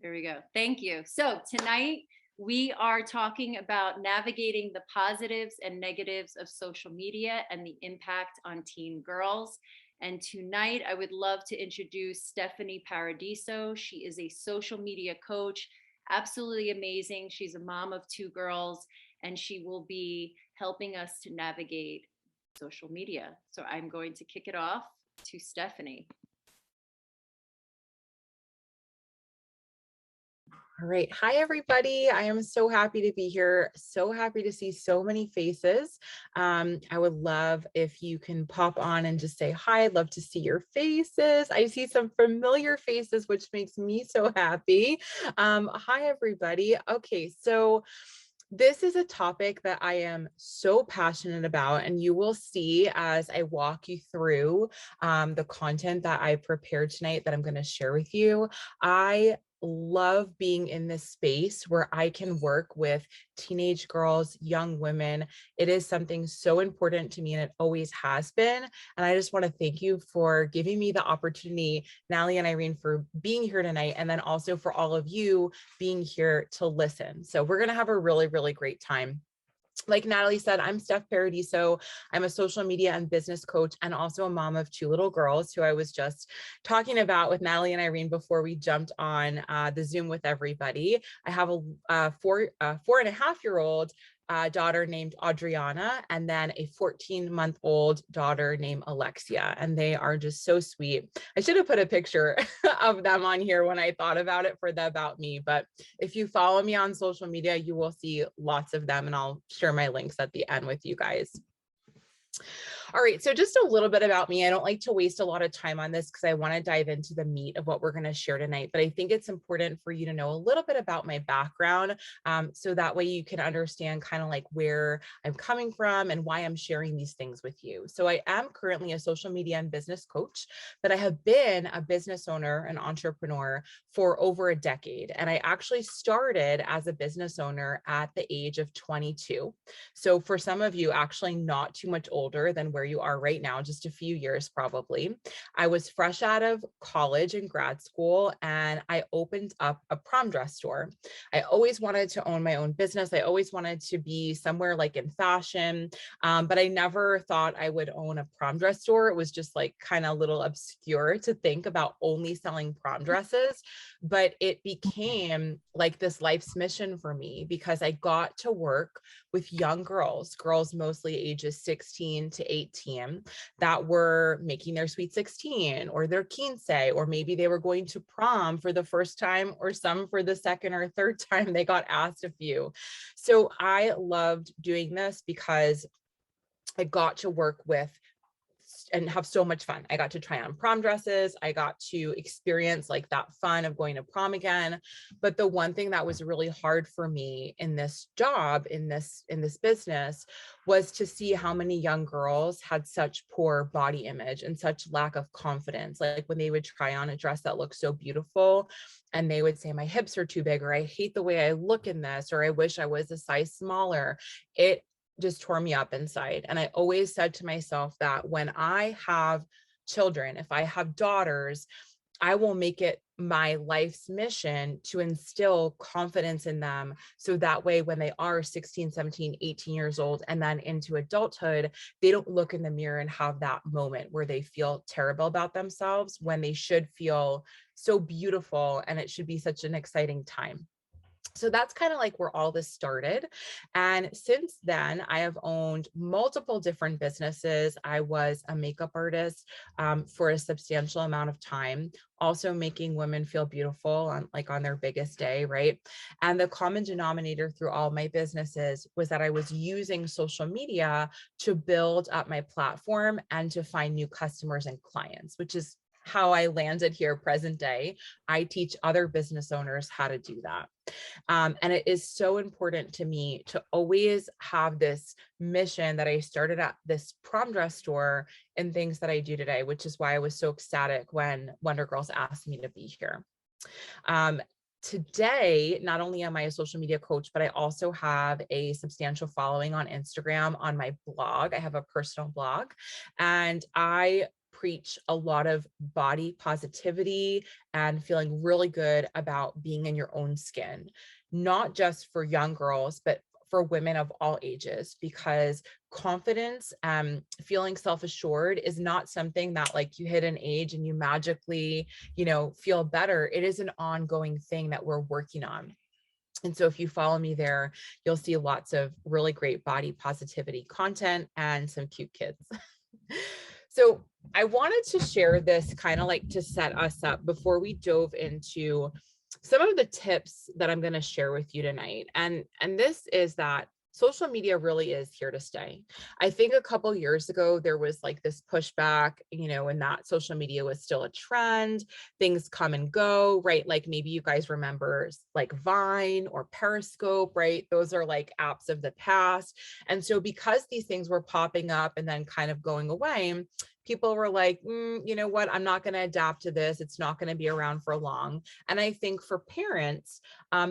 There we go. Thank you. So tonight we are talking about navigating the positives and negatives of social media and the impact on teen girls. And tonight I would love to introduce Stephanie Paradiso. She is a social media coach, absolutely amazing. She's a mom of two girls, and she will be helping us to navigate social media. So I'm going to kick it off to Stephanie. All right. Hi, everybody. I am so happy to be here. So happy to see so many faces. I would love if you can pop on and just say hi. I'd love to see your faces. I see some familiar faces, which makes me so happy. Hi, everybody. Okay, so this is a topic that I am so passionate about, and you will see as I walk you through the content that I prepared tonight that I'm going to share with you. I love being in this space where I can work with teenage girls, young women. It is something so important to me, and it always has been. And I just want to thank you for giving me the opportunity, Natalie and Irene, for being here tonight, and then also for all of you being here to listen. So we're going to have a really, really great time. Like Natalie said, I'm Steph Paradiso. I'm a social media and business coach and also a mom of two little girls who I was just talking about with Natalie and Irene before we jumped on the Zoom with everybody. I have a 4.5-year-old daughter named Adriana, and then a 14-month-old daughter named Alexia. And they are just so sweet. I should have put a picture of them on here when I thought about it for the About Me, but if you follow me on social media, you will see lots of them, and I'll share my links at the end with you guys. All right, so just a little bit about me. I don't like to waste a lot of time on this because I want to dive into the meat of what we're going to share tonight, but I think it's important for you to know a little bit about my background, so that way you can understand kind of like where I'm coming from and why I'm sharing these things with you. So I am currently a social media and business coach, but I have been a business owner, an entrepreneur for over a decade. And I actually started as a business owner at the age of 22. So for some of you, actually not too much older than where you are right now, just a few years probably. I was fresh out of college and grad school, and I opened up a prom dress store. I always wanted to own my own business. I always wanted to be somewhere like in fashion, but I never thought I would own a prom dress store. It was just like kind of a little obscure to think about only selling prom dresses, but it became like this life's mission for me because I got to work with young girls mostly ages 16 to 18, that were making their sweet 16 or their quince, or maybe they were going to prom for the first time, or some for the second or third time they got asked a few. So I loved doing this because I got to work with and have so much fun. I got to try on prom dresses. I got to experience like that fun of going to prom again. But the one thing that was really hard for me in this job, in this business, was to see how many young girls had such poor body image and such lack of confidence. Like when they would try on a dress that looked so beautiful, and they would say, my hips are too big, or I hate the way I look in this, or I wish I was a size smaller. It just tore me up inside. And I always said to myself that when I have children, if I have daughters, I will make it my life's mission to instill confidence in them. So that way, when they are 16, 17, 18 years old, and then into adulthood, they don't look in the mirror and have that moment where they feel terrible about themselves, when they should feel so beautiful and it should be such an exciting time. So that's kind of like where all this started. And since then, I have owned multiple different businesses. I was a makeup artist for a substantial amount of time, also making women feel beautiful on their biggest day, right? And the common denominator through all my businesses was that I was using social media to build up my platform and to find new customers and clients, which is how I landed here present day. I teach other business owners how to do that. And it is so important to me to always have this mission that I started at this prom dress store and things that I do today, which is why I was so ecstatic when Wonder Girls asked me to be here. Today, not only am I a social media coach, but I also have a substantial following on Instagram, on my blog. I have a personal blog, and I preach a lot of body positivity and feeling really good about being in your own skin, not just for young girls, but for women of all ages, because confidence, feeling self-assured is not something that like you hit an age and you magically, feel better. It is an ongoing thing that we're working on. And so if you follow me there, you'll see lots of really great body positivity content and some cute kids. So I wanted to share this kind of like to set us up before we dove into some of the tips that I'm going to share with you tonight. And this is that social media really is here to stay. I think a couple years ago, there was like this pushback, and that social media was still a trend. Things come and go, right? Like maybe you guys remember like Vine or Periscope, right? Those are like apps of the past. And so because these things were popping up and then kind of going away, people were like, you know what, I'm not going to adapt to this. It's not going to be around for long. And I think for parents,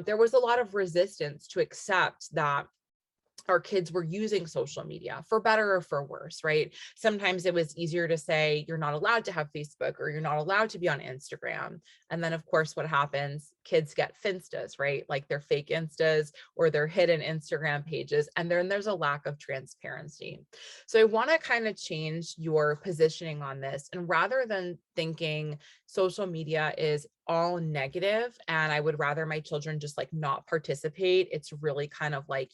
there was a lot of resistance to accept that our kids were using social media for better or for worse, right? Sometimes it was easier to say, you're not allowed to have Facebook or you're not allowed to be on Instagram. And then of course, what happens? Kids get Finstas, right? Like they're fake Instas or they're hidden Instagram pages. And then there's a lack of transparency. So I want to kind of change your positioning on this. And rather than thinking social media is all negative and I would rather my children just like not participate, it's really kind of like,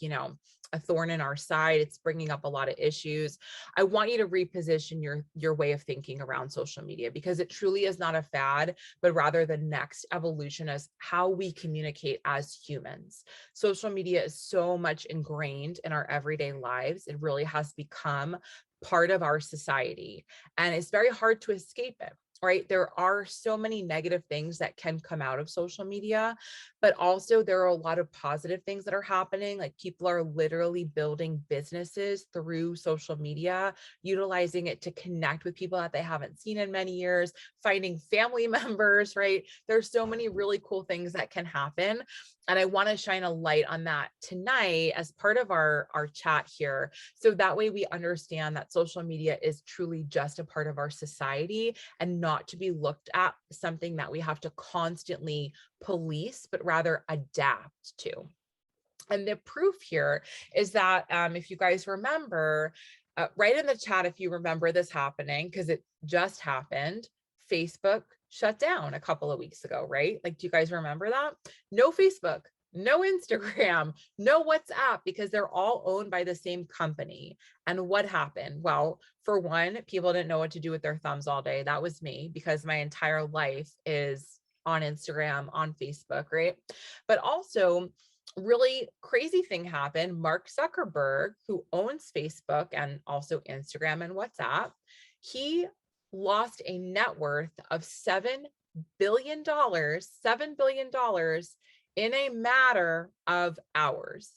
a thorn in our side. It's bringing up a lot of issues. I want you to reposition your way of thinking around social media, because it truly is not a fad, but rather the next evolution as how we communicate as humans. Social media is so much ingrained in our everyday lives. It really has become part of our society, and it's very hard to escape it. Right? There are so many negative things that can come out of social media, but also there are a lot of positive things that are happening. Like people are literally building businesses through social media, utilizing it to connect with people that they haven't seen in many years, finding family members, right? There's so many really cool things that can happen. And I want to shine a light on that tonight as part of our chat here. So that way we understand that social media is truly just a part of our society and not to be looked at something that we have to constantly police, but rather adapt to. And the proof here is that if you guys remember, right in the chat, if you remember this happening, because it just happened, Facebook shut down a couple of weeks ago, right? Like, do you guys remember that? No Facebook, no Instagram, no WhatsApp, because they're all owned by the same company. And what happened? Well, for one, people didn't know what to do with their thumbs all day. That was me, because my entire life is on Instagram, on Facebook, right? But also, really crazy thing happened. Mark Zuckerberg, who owns Facebook and also Instagram and WhatsApp, he lost a net worth of $7 billion, $7 billion in a matter of hours,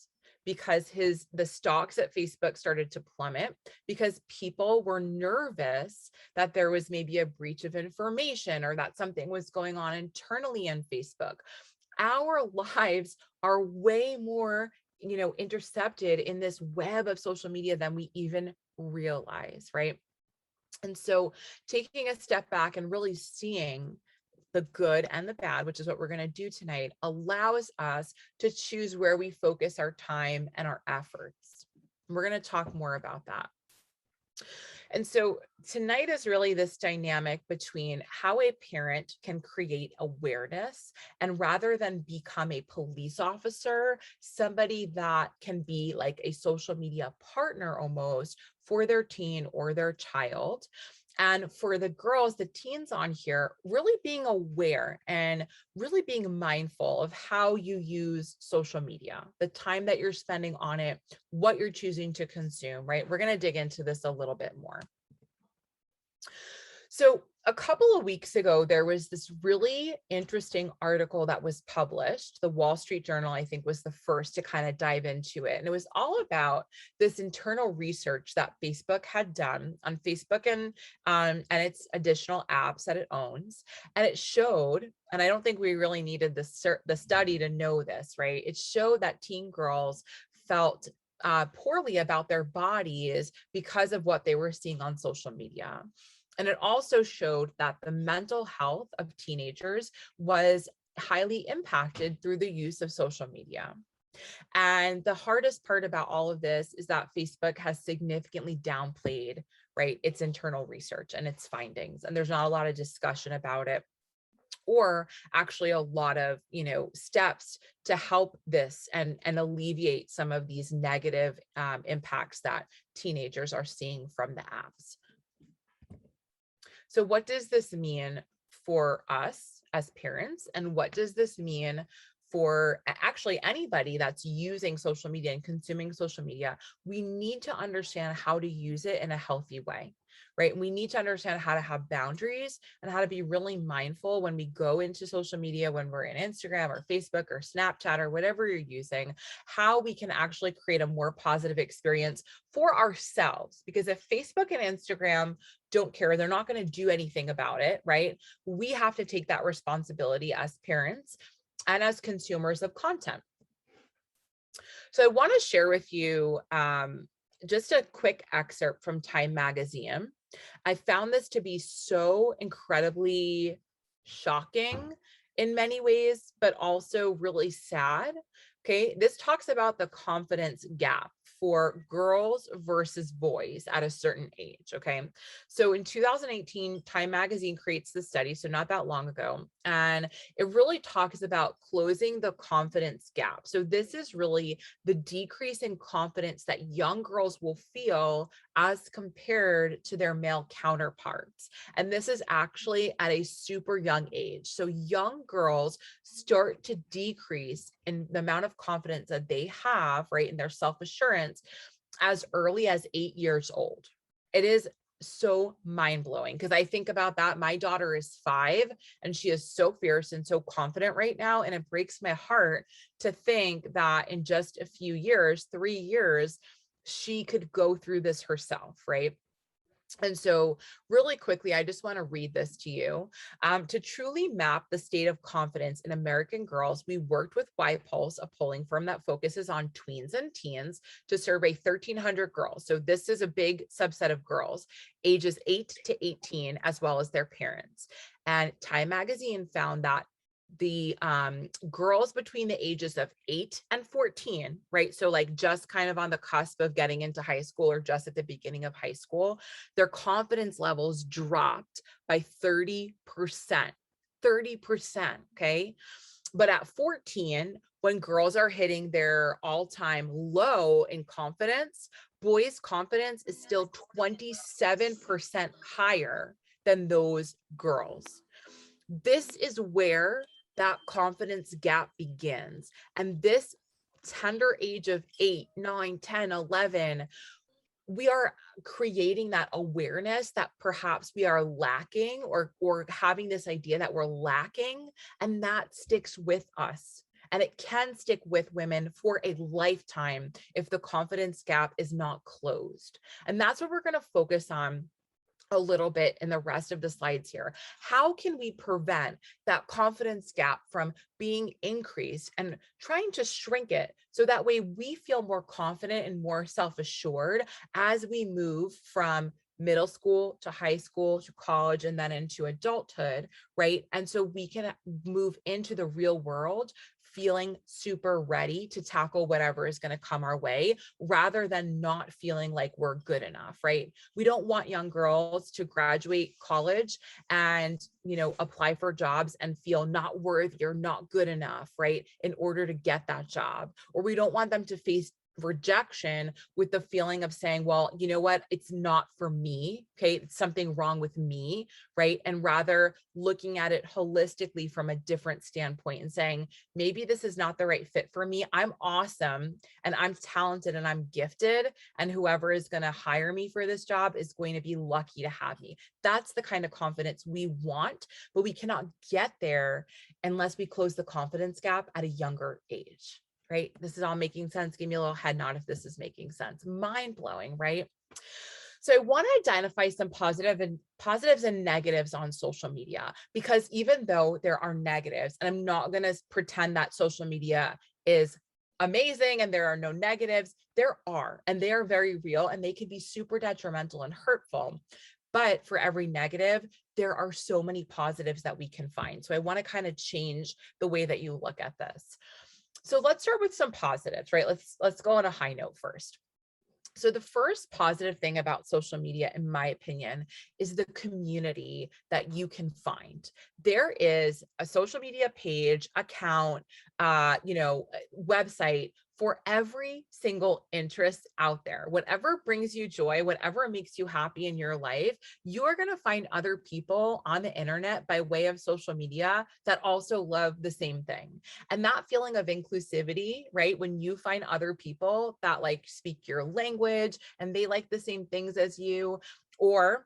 because the stocks at Facebook started to plummet because people were nervous that there was maybe a breach of information or that something was going on internally in Facebook. Our lives are way more, intercepted in this web of social media than we even realize, right? And so taking a step back and really seeing the good and the bad, which is what we're going to do tonight, allows us to choose where we focus our time and our efforts. We're going to talk more about that. And so tonight is really this dynamic between how a parent can create awareness, and rather than become a police officer, somebody that can be like a social media partner almost for their teen or their child. And for the girls, the teens on here, really being aware and really being mindful of how you use social media, the time that you're spending on it, what you're choosing to consume, right? We're going to dig into this a little bit more. So a couple of weeks ago, there was this really interesting article that was published. The Wall Street Journal, I think, was the first to kind of dive into it. And it was all about this internal research that Facebook had done on Facebook and its additional apps that it owns. And it showed, and I don't think we really needed the study to know this, right? It showed that teen girls felt poorly about their bodies because of what they were seeing on social media. And it also showed that the mental health of teenagers was highly impacted through the use of social media. And the hardest part about all of this is that Facebook has significantly downplayed, right, its internal research and its findings. And there's not a lot of discussion about it, or actually a lot of, steps to help this and alleviate some of these negative impacts that teenagers are seeing from the apps. So what does this mean for us as parents? And what does this mean for actually anybody that's using social media and consuming social media? We need to understand how to use it in a healthy way, right? We need to understand how to have boundaries and how to be really mindful when we go into social media, when we're in Instagram or Facebook or Snapchat or whatever you're using, how we can actually create a more positive experience for ourselves. Because if Facebook and Instagram don't care, they're not going to do anything about it, right? We have to take that responsibility as parents and as consumers of content. So I want to share with you just a quick excerpt from Time Magazine. I found this to be so incredibly shocking in many ways, but also really sad. Okay, this talks about the confidence gap for girls versus boys at a certain age. Okay, so in 2018, Time Magazine creates this study, so not that long ago, and it really talks about closing the confidence gap. So this is really the decrease in confidence that young girls will feel as compared to their male counterparts. And this is actually at a super young age. So young girls start to decrease in the amount of confidence that they have, right, in their self-assurance as early as 8 years old. It is so mind-blowing because I think about that. My daughter is 5 and she is so fierce and so confident right now. And it breaks my heart to think that in just a few years, 3 years, she could go through this herself, right? And so really quickly, I just want to read this to you. To truly map the state of confidence in American girls, we worked with YPulse, a polling firm that focuses on tweens and teens, to survey 1,300 girls. So this is a big subset of girls, ages 8 to 18, as well as their parents. And Time Magazine found that the girls between the ages of 8 and 14, right? So like just kind of on the cusp of getting into high school or just at the beginning of high school, their confidence levels dropped by 30%, 30%. Okay. But at 14, when girls are hitting their all-time low in confidence, boys' confidence is still 27% higher than those girls. This is where that confidence gap begins. And this tender age of 8, 9, 10, 11, we are creating that awareness that perhaps we are lacking, or having this idea that we're lacking, and that sticks with us. And it can stick with women for a lifetime if the confidence gap is not closed. And that's what we're going to focus on a little bit in the rest of the slides here. How can we prevent that confidence gap from being increased and trying to shrink it so that way we feel more confident and more self-assured as we move from middle school to high school to college and then into adulthood, right? And so we can move into the real world feeling super ready to tackle whatever is going to come our way, rather than not feeling like we're good enough, right? We don't want young girls to graduate college and, apply for jobs and feel not worthy or not good enough, right, in order to get that job. Or we don't want them to face rejection with the feeling of saying, well, you know what, it's not for me. Okay, it's something wrong with me, right? And rather looking at it holistically from a different standpoint and saying, maybe this is not the right fit for me. I'm awesome and I'm talented and I'm gifted, and whoever is going to hire me for this job is going to be lucky to have me. That's the kind of confidence we want, but we cannot get there unless we close the confidence gap at a younger age. Right? This is all making sense. Give me a little head nod if this is making sense. Mind blowing, right? So I want to identify some positives and negatives on social media, because even though there are negatives, and I'm not going to pretend that social media is amazing and there are no negatives, there are, and they are very real, and they can be super detrimental and hurtful. But for every negative, there are so many positives that we can find. So I want to kind of change the way that you look at this. So let's start with some positives, right? Let's go on a high note first. So the first positive thing about social media, in my opinion, is the community that you can find. There is a social media page, account, website for every single interest out there. Whatever brings you joy, whatever makes you happy in your life, you are going to find other people on the internet by way of social media that also love the same thing. And that feeling of inclusivity, right? When you find other people that like speak your language and they like the same things as you, or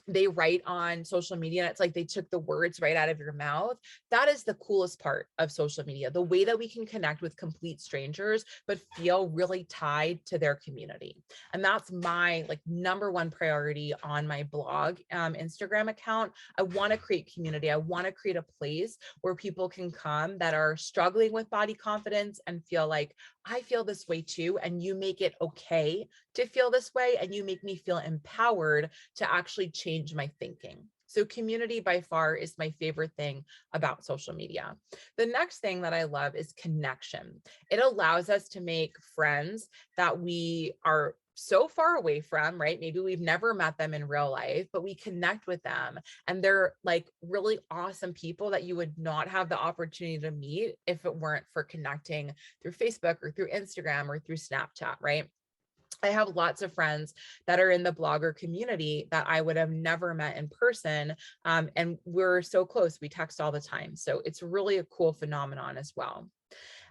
they write on social media and it's like they took the words right out of your mouth. That is the coolest part of social media, the way that we can connect with complete strangers but feel really tied to their community. And that's my like number one priority on my blog Instagram account. I want to create community. I want to create a place where people can come that are struggling with body confidence and feel like, I feel this way too, and you make it okay to feel this way, and you make me feel empowered to actually change my thinking. So community by far is my favorite thing about social media. The next thing that I love is connection. It allows us to make friends that we are so far away from, right? Maybe we've never met them in real life, but we connect with them and they're like really awesome people that you would not have the opportunity to meet if it weren't for connecting through Facebook or through Instagram or through Snapchat, right? I have lots of friends that are in the blogger community that I would have never met in person. And we're so close. We text all the time. So it's really a cool phenomenon as well.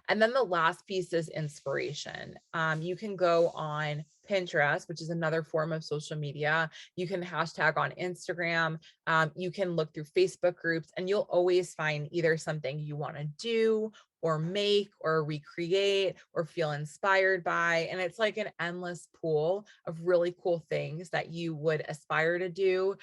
And then the last piece is inspiration. You can go on Pinterest, which is another form of social media. You can hashtag on Instagram. You can look through Facebook groups and you'll always find either something you want to do or make or recreate or feel inspired by. And it's like an endless pool of really cool things that you would aspire to do,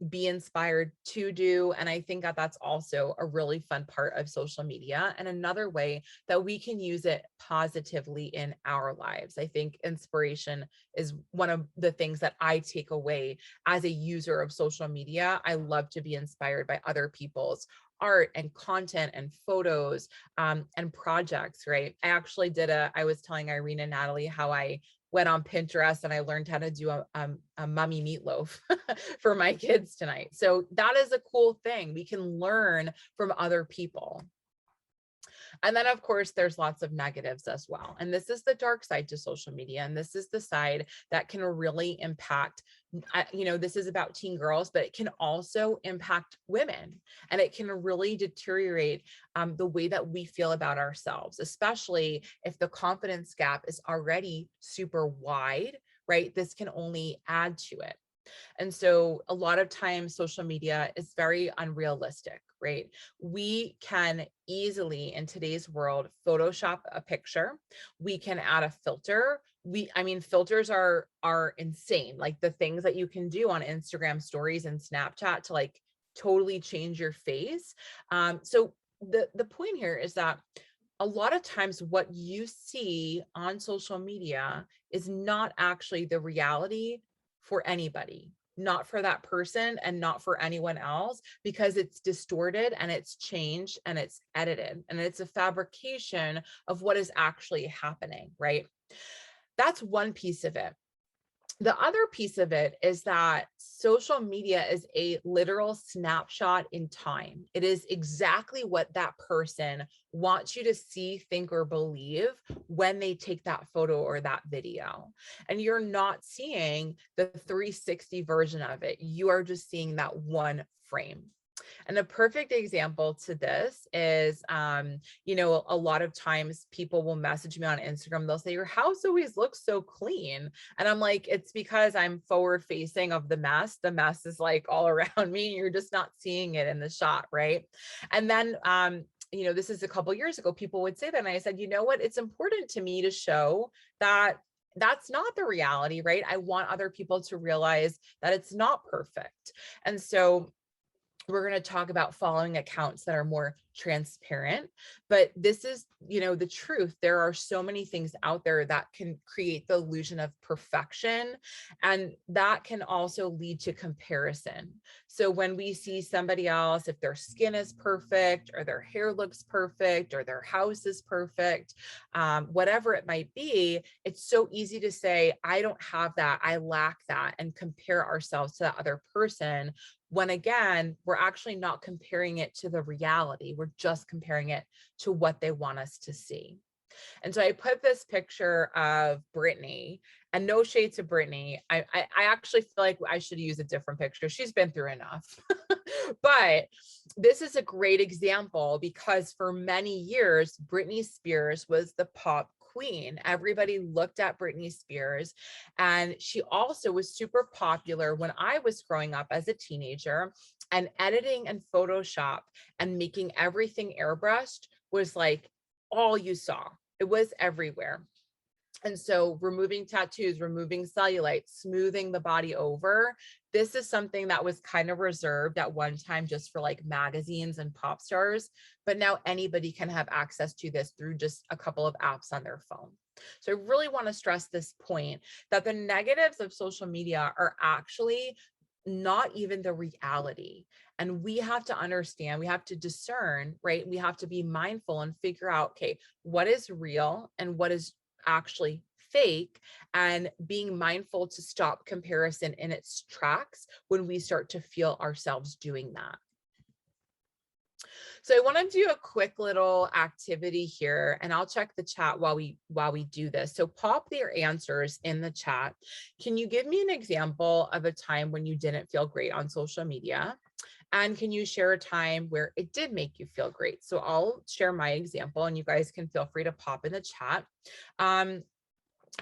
be inspired to do. And I think that that's also a really fun part of social media and another way that we can use it positively in our lives. I think inspiration is one of the things that I take away as a user of social media. I love to be inspired by other people's art and content and photos and projects, right? I was telling Irene and Natalie how I went on Pinterest and I learned how to do a mummy meatloaf for my kids tonight. So that is a cool thing. We can learn from other people. And then, of course, there's lots of negatives as well. And this is the dark side to social media. And this is the side that can really impact, this is about teen girls, but it can also impact women. And it can really deteriorate the way that we feel about ourselves, especially if the confidence gap is already super wide, right? This can only add to it. And so a lot of times social media is very unrealistic, right? We can easily in today's world Photoshop a picture. We can add a filter. Filters are insane. Like the things that you can do on Instagram stories and Snapchat to like totally change your face. So the point here is that a lot of times what you see on social media is not actually the reality for anybody, not for that person and not for anyone else, because it's distorted and it's changed and it's edited and it's a fabrication of what is actually happening, right? That's one piece of it. The other piece of it is that social media is a literal snapshot in time. It is exactly what that person wants you to see, think, or believe when they take that photo or that video. And you're not seeing the 360 version of it. You are just seeing that one frame. And a perfect example to this is, a lot of times people will message me on Instagram. They'll say, your house always looks so clean. And I'm like, it's because I'm forward facing of the mess. The mess is like all around me. You're just not seeing it in the shot, right? And then, this is a couple of years ago, people would say that. And I said, you know what? It's important to me to show that that's not the reality, right? I want other people to realize that it's not perfect. And so We're going to talk about following accounts that are more transparent. But this is, the truth. There are so many things out there that can create the illusion of perfection. And that can also lead to comparison. So when we see somebody else, if their skin is perfect, or their hair looks perfect, or their house is perfect, whatever it might be, it's so easy to say, I don't have that, I lack that, and compare ourselves to that other person, when again, we're actually not comparing it to the reality. We're just comparing it to what they want us to see. And so I put this picture of Britney, and no shade to Britney. I actually feel like I should use a different picture. She's been through enough. But this is a great example because for many years, Britney Spears was the pop queen. Everybody looked at Britney Spears, and she also was super popular when I was growing up as a teenager, and editing and Photoshop and making everything airbrushed was like all you saw. It was everywhere. And so removing tattoos, removing cellulite, smoothing the body over, this is something that was kind of reserved at one time just for like magazines and pop stars. But now anybody can have access to this through just a couple of apps on their phone. So I really want to stress this point that the negatives of social media are actually not even the reality. And we have to understand, we have to discern, right? We have to be mindful and figure out, okay, what is real and what is actually fake, and being mindful to stop comparison in its tracks when we start to feel ourselves doing that. So I want to do a quick little activity here, and I'll check the chat while we do this. So pop their answers in the chat. Can you give me an example of a time when you didn't feel great on social media? And can you share a time where it did make you feel great? So I'll share my example, and you guys can feel free to pop in the chat.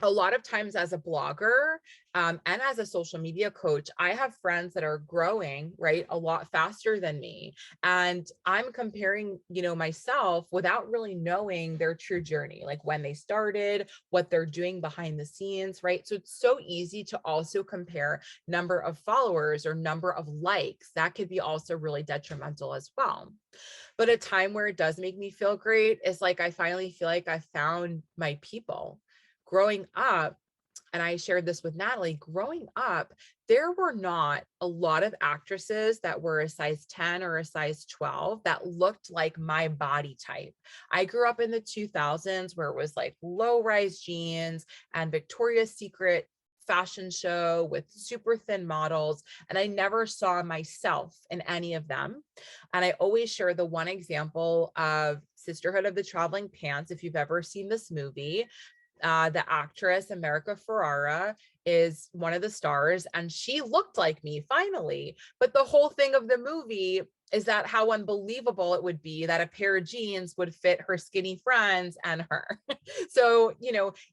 A lot of times as a blogger and as a social media coach, I have friends that are growing, right, a lot faster than me. And I'm comparing, myself without really knowing their true journey, like when they started, what they're doing behind the scenes, right? So it's so easy to also compare number of followers or number of likes. That could be also really detrimental as well. But a time where it does make me feel great is like, I finally feel like I found my people. Growing up, and I shared this with Natalie, growing up, there were not a lot of actresses that were a size 10 or a size 12 that looked like my body type. I grew up in the 2000s where it was like low-rise jeans and Victoria's Secret fashion show with super thin models, and I never saw myself in any of them. And I always share the one example of Sisterhood of the Traveling Pants. If you've ever seen this movie, the actress America Ferrara is one of the stars, and she looked like me finally. But the whole thing of the movie is that how unbelievable it would be that a pair of jeans would fit her skinny friends and her. So,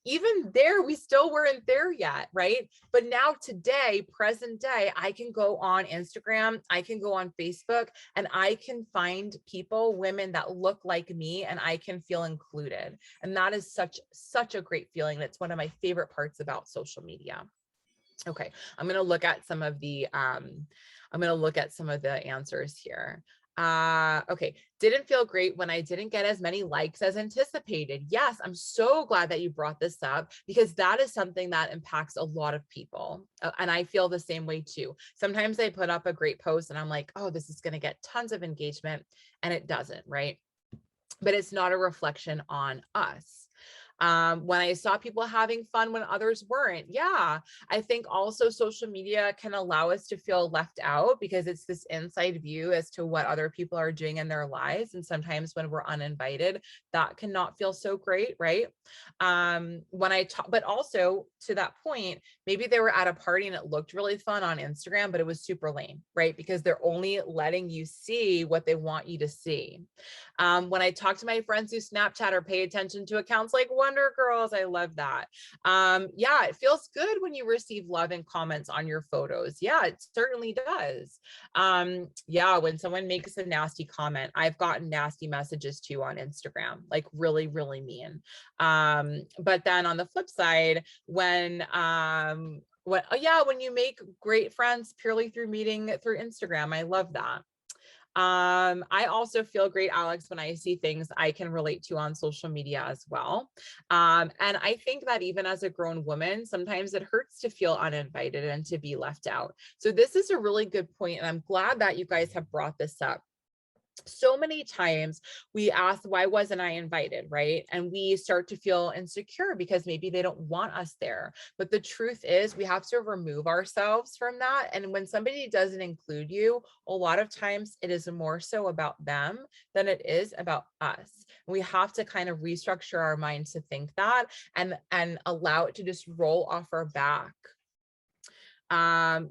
even there, we still weren't there yet, right? But now today, present day, I can go on Instagram, I can go on Facebook, and I can find people, women that look like me, and I can feel included. And that is such a great feeling. That's one of my favorite parts about social media. Okay, I'm going to look at some of the answers here. Okay, didn't feel great when I didn't get as many likes as anticipated. Yes, I'm so glad that you brought this up, because that is something that impacts a lot of people. And I feel the same way too. Sometimes I put up a great post and I'm like, oh, this is going to get tons of engagement, and it doesn't, right? But it's not a reflection on us. When I saw people having fun when others weren't. Yeah, I think also social media can allow us to feel left out because it's this inside view as to what other people are doing in their lives. And sometimes when we're uninvited, that cannot feel so great, right? When I talk, but also to that point, maybe they were at a party and it looked really fun on Instagram, but it was super lame, right? Because they're only letting you see what they want you to see. When I talk to my friends who Snapchat or pay attention to accounts like Wonder Girls, I love that. Yeah, it feels good when you receive love and comments on your photos. Yeah, it certainly does. Yeah, when someone makes a nasty comment, I've gotten nasty messages too on Instagram, like really, really mean. But then on the flip side, when you make great friends purely through meeting through Instagram, I love that. I also feel great, Alex, when I see things I can relate to on social media as well. And I think that even as a grown woman, sometimes it hurts to feel uninvited and to be left out. So this is a really good point, and I'm glad that you guys have brought this up. So many times we ask, why wasn't I invited? Right. And we start to feel insecure because maybe they don't want us there. But the truth is, we have to remove ourselves from that. And when somebody doesn't include you, a lot of times it is more so about them than it is about us. And we have to kind of restructure our minds to think that and allow it to just roll off our back.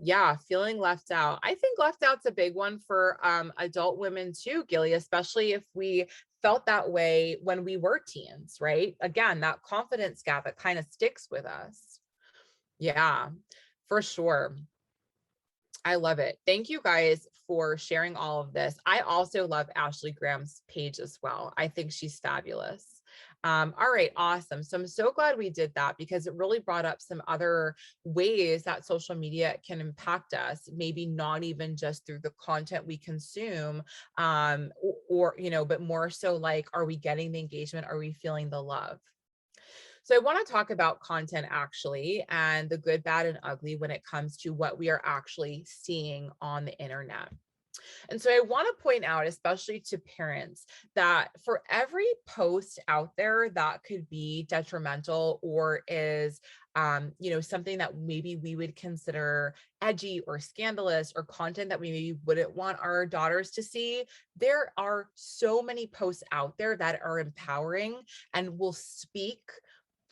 Yeah, feeling left out. I think left out's a big one for adult women too, Gilly, especially if we felt that way when we were teens, right? Again, that confidence gap, it kind of sticks with us. Yeah, for sure. I love it. Thank you guys for sharing all of this. I also love Ashley Graham's page as well. I think she's fabulous. All right, awesome. So I'm so glad we did that because it really brought up some other ways that social media can impact us, maybe not even just through the content we consume, but more so like, are we getting the engagement? Are we feeling the love? So I want to talk about content actually, and the good, bad, and ugly when it comes to what we are actually seeing on the internet. And so I want to point out, especially to parents, that for every post out there that could be detrimental or is, something that maybe we would consider edgy or scandalous or content that we maybe wouldn't want our daughters to see, there are so many posts out there that are empowering and will speak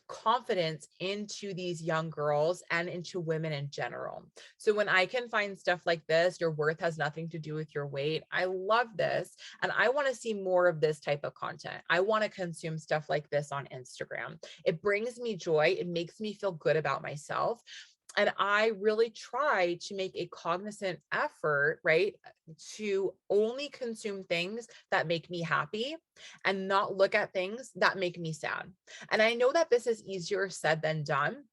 confidence into these young girls and into women in general. So when I can find stuff like this, your worth has nothing to do with your weight. I love this. And I want to see more of this type of content. I want to consume stuff like this on Instagram. It brings me joy. It makes me feel good about myself. And I really try to make a cognizant effort, right, to only consume things that make me happy and not look at things that make me sad. And I know that this is easier said than done.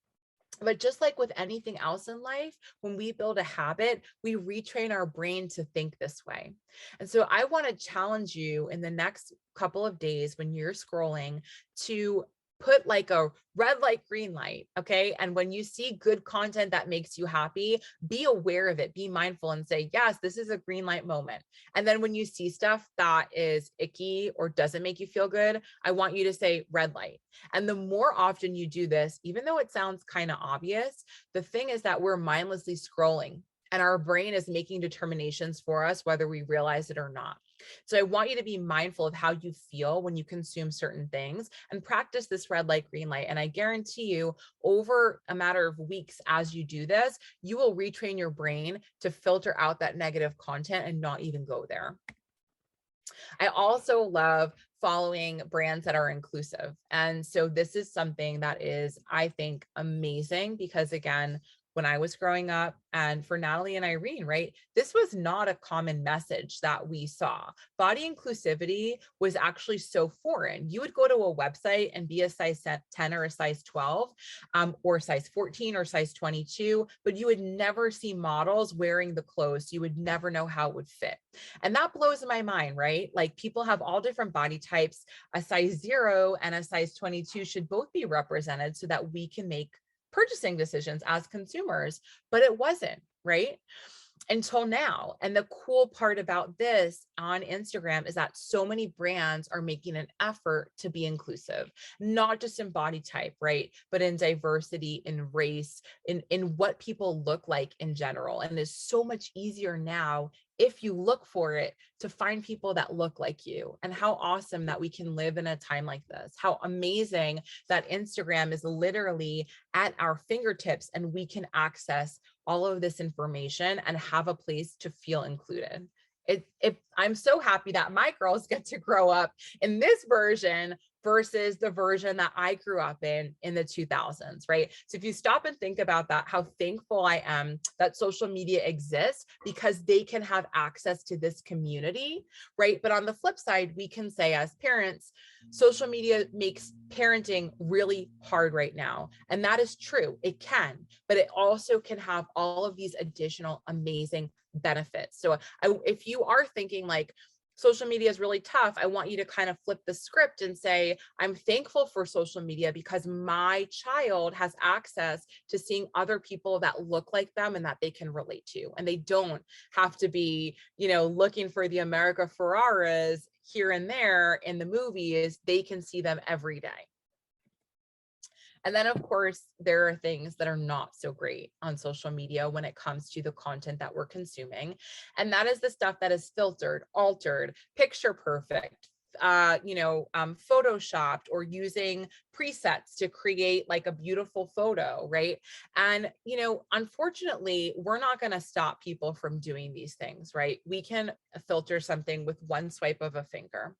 But just like with anything else in life, when we build a habit, we retrain our brain to think this way. And so I want to challenge you in the next couple of days when you're scrolling to put like a red light, green light. Okay. And when you see good content that makes you happy, be aware of it, be mindful and say, yes, this is a green light moment. And then when you see stuff that is icky or doesn't make you feel good, I want you to say red light. And the more often you do this, even though it sounds kind of obvious, the thing is that we're mindlessly scrolling and our brain is making determinations for us, whether we realize it or not. So I want you to be mindful of how you feel when you consume certain things and practice this red light, green light. And I guarantee you, over a matter of weeks, as you do this, you will retrain your brain to filter out that negative content and not even go there. I also love following brands that are inclusive. And so this is something that is, I think, amazing because again, when I was growing up, and for Natalie and Irene, right, this was not a common message that we saw. Body inclusivity was actually so foreign. You would go to a website and be a size 10 or a size 12, or size 14 or size 22, but you would never see models wearing the clothes. You would never know how it would fit. And that blows my mind, right? Like people have all different body types. A size 0 and a size 22 should both be represented so that we can make purchasing decisions as consumers, but it wasn't, right? Until now. And the cool part about this on Instagram is that so many brands are making an effort to be inclusive, not just in body type, right? But in diversity, in race, in what people look like in general. And it's so much easier now, if you look for it, to find people that look like you. And how awesome that we can live in a time like this. How amazing that Instagram is literally at our fingertips and we can access all of this information and have a place to feel included. I'm so happy that my girls get to grow up in this version versus the version that I grew up in the 2000s, right? So if you stop and think about that, how thankful I am that social media exists because they can have access to this community, right? But on the flip side, we can say as parents, social media makes parenting really hard right now. And that is true. It can, but it also can have all of these additional amazing benefits. So if you are thinking like, social media is really tough, I want you to kind of flip the script and say, I'm thankful for social media because my child has access to seeing other people that look like them and that they can relate to. And they don't have to be, looking for the America Ferraras here and there in the movies. They can see them every day. And then, of course, there are things that are not so great on social media when it comes to the content that we're consuming. And that is the stuff that is filtered, altered, picture perfect, photoshopped, or using presets to create like a beautiful photo, right? And, unfortunately, we're not going to stop people from doing these things, right? We can filter something with one swipe of a finger.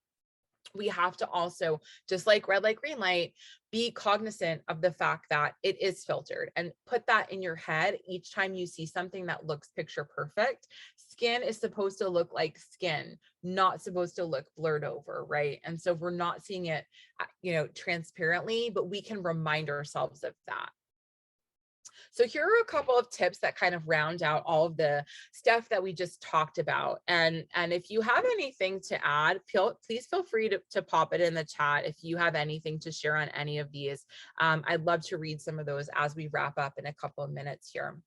We have to also, just like red light, green light, be cognizant of the fact that it is filtered, and put that in your head each time you see something that looks picture perfect. Skin is supposed to look like skin, not supposed to look blurred over, right? And so we're not seeing it, transparently, but we can remind ourselves of that. So here are a couple of tips that kind of round out all of the stuff that we just talked about. And if you have anything to add, please feel free to pop it in the chat if you have anything to share on any of these. I'd love to read some of those as we wrap up in a couple of minutes here.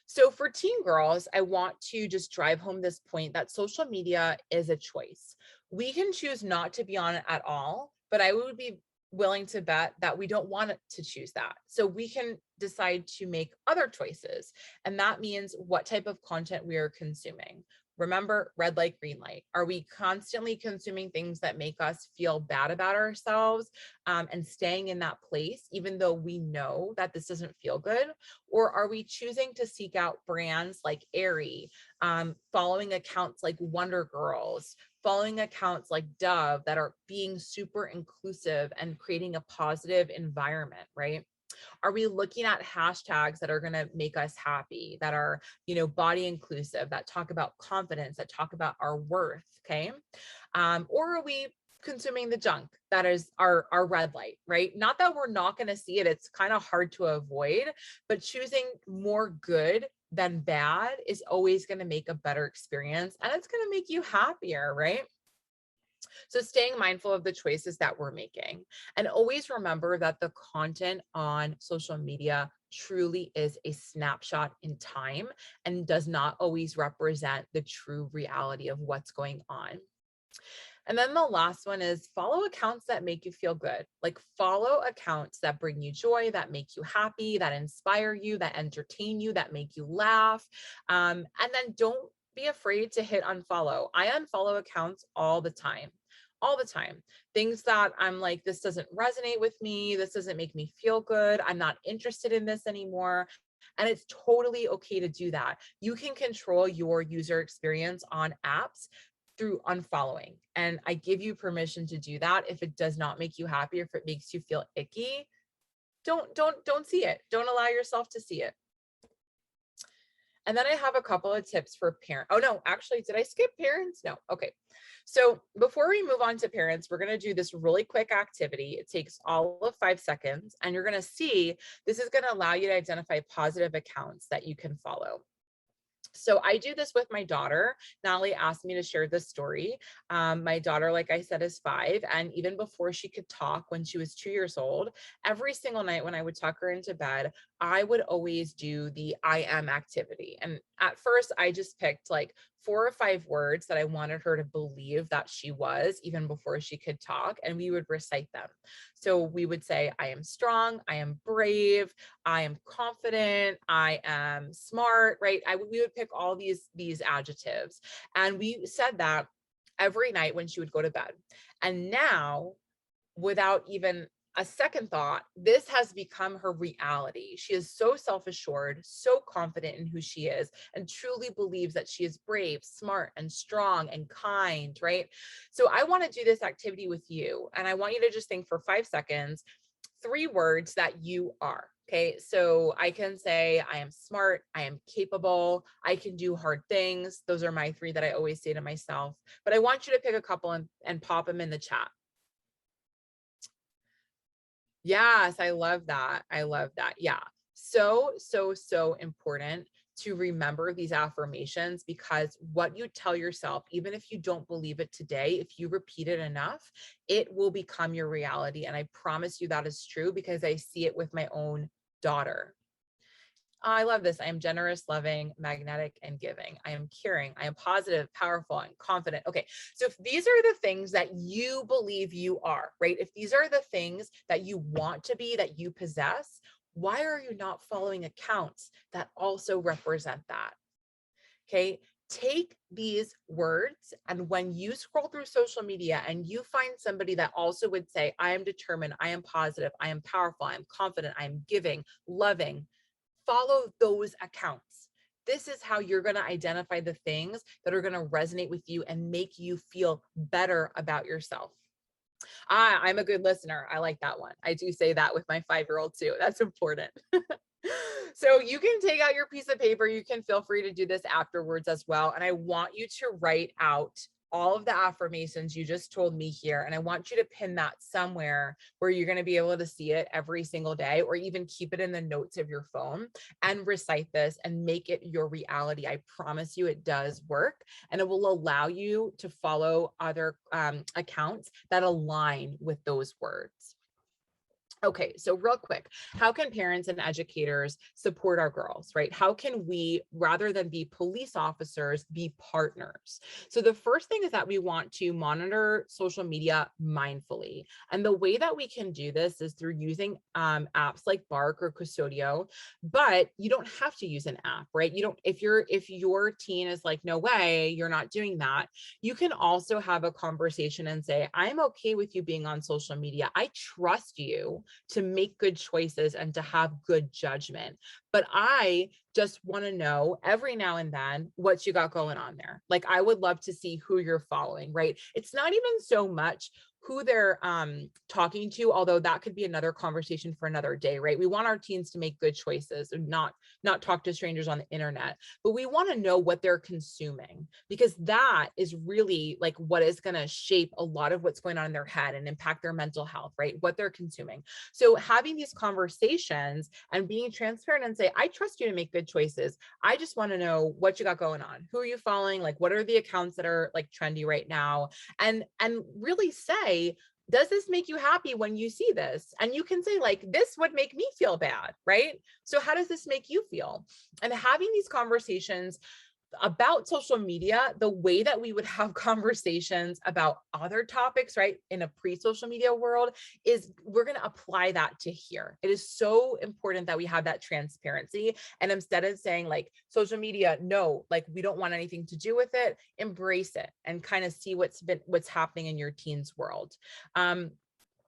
So for teen girls, I want to just drive home this point that social media is a choice. We can choose not to be on it at all, but I would be willing to bet that we don't want to choose that. So we can decide to make other choices. And that means what type of content we are consuming. Remember, red light, green light. Are we constantly consuming things that make us feel bad about ourselves, and staying in that place, even though we know that this doesn't feel good? Or are we choosing to seek out brands like Aerie, following accounts like Wonder Girls, following accounts like Dove that are being super inclusive and creating a positive environment, right? Are we looking at hashtags that are going to make us happy, that are, body inclusive, that talk about confidence, that talk about our worth? Okay. Or are we consuming the junk that is our red light, right? Not that we're not going to see it. It's kind of hard to avoid, but choosing more good than bad is always going to make a better experience, and it's going to make you happier, right? So staying mindful of the choices that we're making, and always remember that the content on social media truly is a snapshot in time and does not always represent the true reality of what's going on. And then the last one is follow accounts that make you feel good. Like follow accounts that bring you joy, that make you happy, that inspire you, that entertain you, that make you laugh. And then don't be afraid to hit unfollow. I unfollow accounts all the time. All the time. Things that I'm like, this doesn't resonate with me. This doesn't make me feel good. I'm not interested in this anymore. And it's totally okay to do that. You can control your user experience on apps through unfollowing. And I give you permission to do that. If it does not make you happy, if it makes you feel icky, don't see it. Don't allow yourself to see it. And then I have a couple of tips for parents. Oh no, actually, did I skip parents? No. Okay. So before we move on to parents, we're going to do this really quick activity. It takes all of 5 seconds, and you're going to see, this is going to allow you to identify positive accounts that you can follow. So I do this with my daughter. Natalie asked me to share this story. My daughter, like I said, is 5. And even before she could talk, when she was 2 years old, every single night when I would tuck her into bed, I would always do the I am activity. And at first I just picked like 4 or 5 words that I wanted her to believe that she was, even before she could talk. And we would recite them. So we would say, I am strong, I am brave, I am confident, I am smart, right? We would pick all these adjectives. And we said that every night when she would go to bed. And now, without even a second thought, this has become her reality. She is so self-assured, so confident in who she is, and truly believes that she is brave, smart, and strong and kind, right? So I want to do this activity with you. And I want you to just think for 5 seconds, 3 words that you are. Okay. So I can say, I am smart. I am capable. I can do hard things. Those are my 3 that I always say to myself. But I want you to pick a couple and pop them in the chat. Yes, I love that. I love that. Yeah. So, so, so important to remember these affirmations, because what you tell yourself, even if you don't believe it today, if you repeat it enough, it will become your reality. And I promise you that is true, because I see it with my own daughter. I love this. I am generous, loving, magnetic, and giving. I am caring. I am positive, powerful, and confident. Okay. So if these are the things that you believe you are, right? If these are the things that you want to be, that you possess, why are you not following accounts that also represent that? Okay. Take these words, and when you scroll through social media and you find somebody that also would say, I am determined, I am positive, I am powerful, I am confident, I am giving, loving, follow those accounts. This is how you're going to identify the things that are going to resonate with you and make you feel better about yourself. I'm a good listener. I like that one. I do say that with my 5-year-old too. That's important. So you can take out your piece of paper. You can feel free to do this afterwards as well. And I want you to write out all of the affirmations you just told me here. And I want you to pin that somewhere where you're going to be able to see it every single day, or even keep it in the notes of your phone and recite this and make it your reality. I promise you it does work, and it will allow you to follow other accounts that align with those words. Okay, so real quick, how can parents and educators support our girls, right? How can we, rather than be police officers, be partners? So the first thing is that we want to monitor social media mindfully. And the way that we can do this is through using apps like Bark or Custodio, but you don't have to use an app, right? You don't, if your teen is like, no way, you're not doing that, you can also have a conversation and say, I'm okay with you being on social media. I trust you to make good choices and to have good judgment. But I just want to know every now and then what you got going on there. Like, I would love to see who you're following, right? It's not even so much who they're talking to, although that could be another conversation for another day, right? We want our teens to make good choices and not talk to strangers on the internet, but we want to know what they're consuming, because that is really like what is going to shape a lot of what's going on in their head and impact their mental health, right? What they're consuming. So having these conversations and being transparent and say, I trust you to make good choices. I just want to know what you got going on. Who are you following? Like, what are the accounts that are like trendy right now? And really say, does this make you happy when you see this? And you can say, like, this would make me feel bad, right? So how does this make you feel? And having these conversations about social media, the way that we would have conversations about other topics, right, in a pre-social media world, is we're going to apply that to here. It is so important that we have that transparency. And instead of saying like social media, no, like we don't want anything to do with it, embrace it and kind of see what's happening in your teen's world.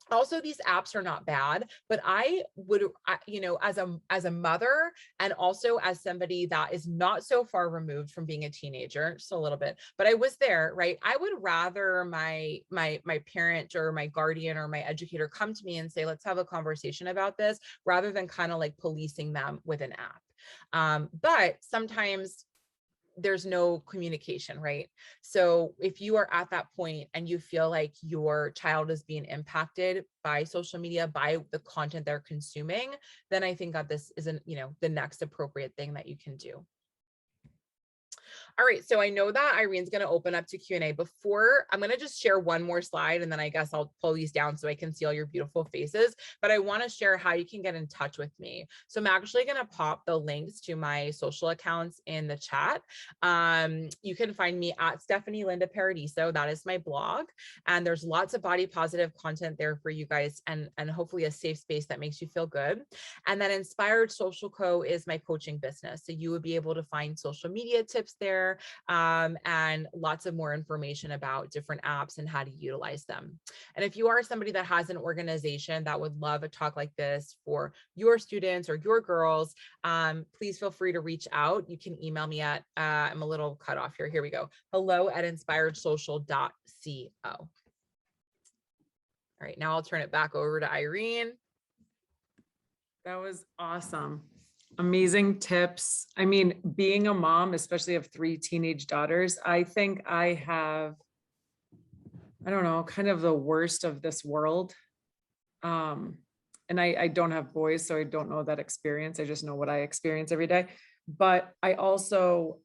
Also, these apps are not bad, but I would, as a mother, and also as somebody that is not so far removed from being a teenager, just a little bit, but I was there, right? I would rather my parent or my guardian or my educator come to me and say, let's have a conversation about this, rather than kind of like policing them with an app. But sometimes there's no communication, right? So if you are at that point and you feel like your child is being impacted by social media, by the content they're consuming, then I think that this isn't, the next appropriate thing that you can do. All right, so I know that Irene's going to open up to Q&A. Before, I'm going to just share one more slide, and then I guess I'll pull these down so I can see all your beautiful faces. But I want to share how you can get in touch with me. So I'm actually going to pop the links to my social accounts in the chat. You can find me at Stephanie Linda Paradiso. That is my blog. And there's lots of body positive content there for you guys, and hopefully a safe space that makes you feel good. And then Inspired Social Co. is my coaching business. So you would be able to find social media tips there, there, and lots of more information about different apps and how to utilize them. And if you are somebody that has an organization that would love a talk like this for your students or your girls, please feel free to reach out. You can email me at, I'm a little cut off here. Here we go. hello@inspiredsocial.co. All right, now I'll turn it back over to Irene. That was awesome. Amazing tips. I mean, being a mom, especially of 3 teenage daughters, I think I have, I don't know, kind of the worst of this world. And I don't have boys, so I don't know that experience. I just know what I experience every day. But I also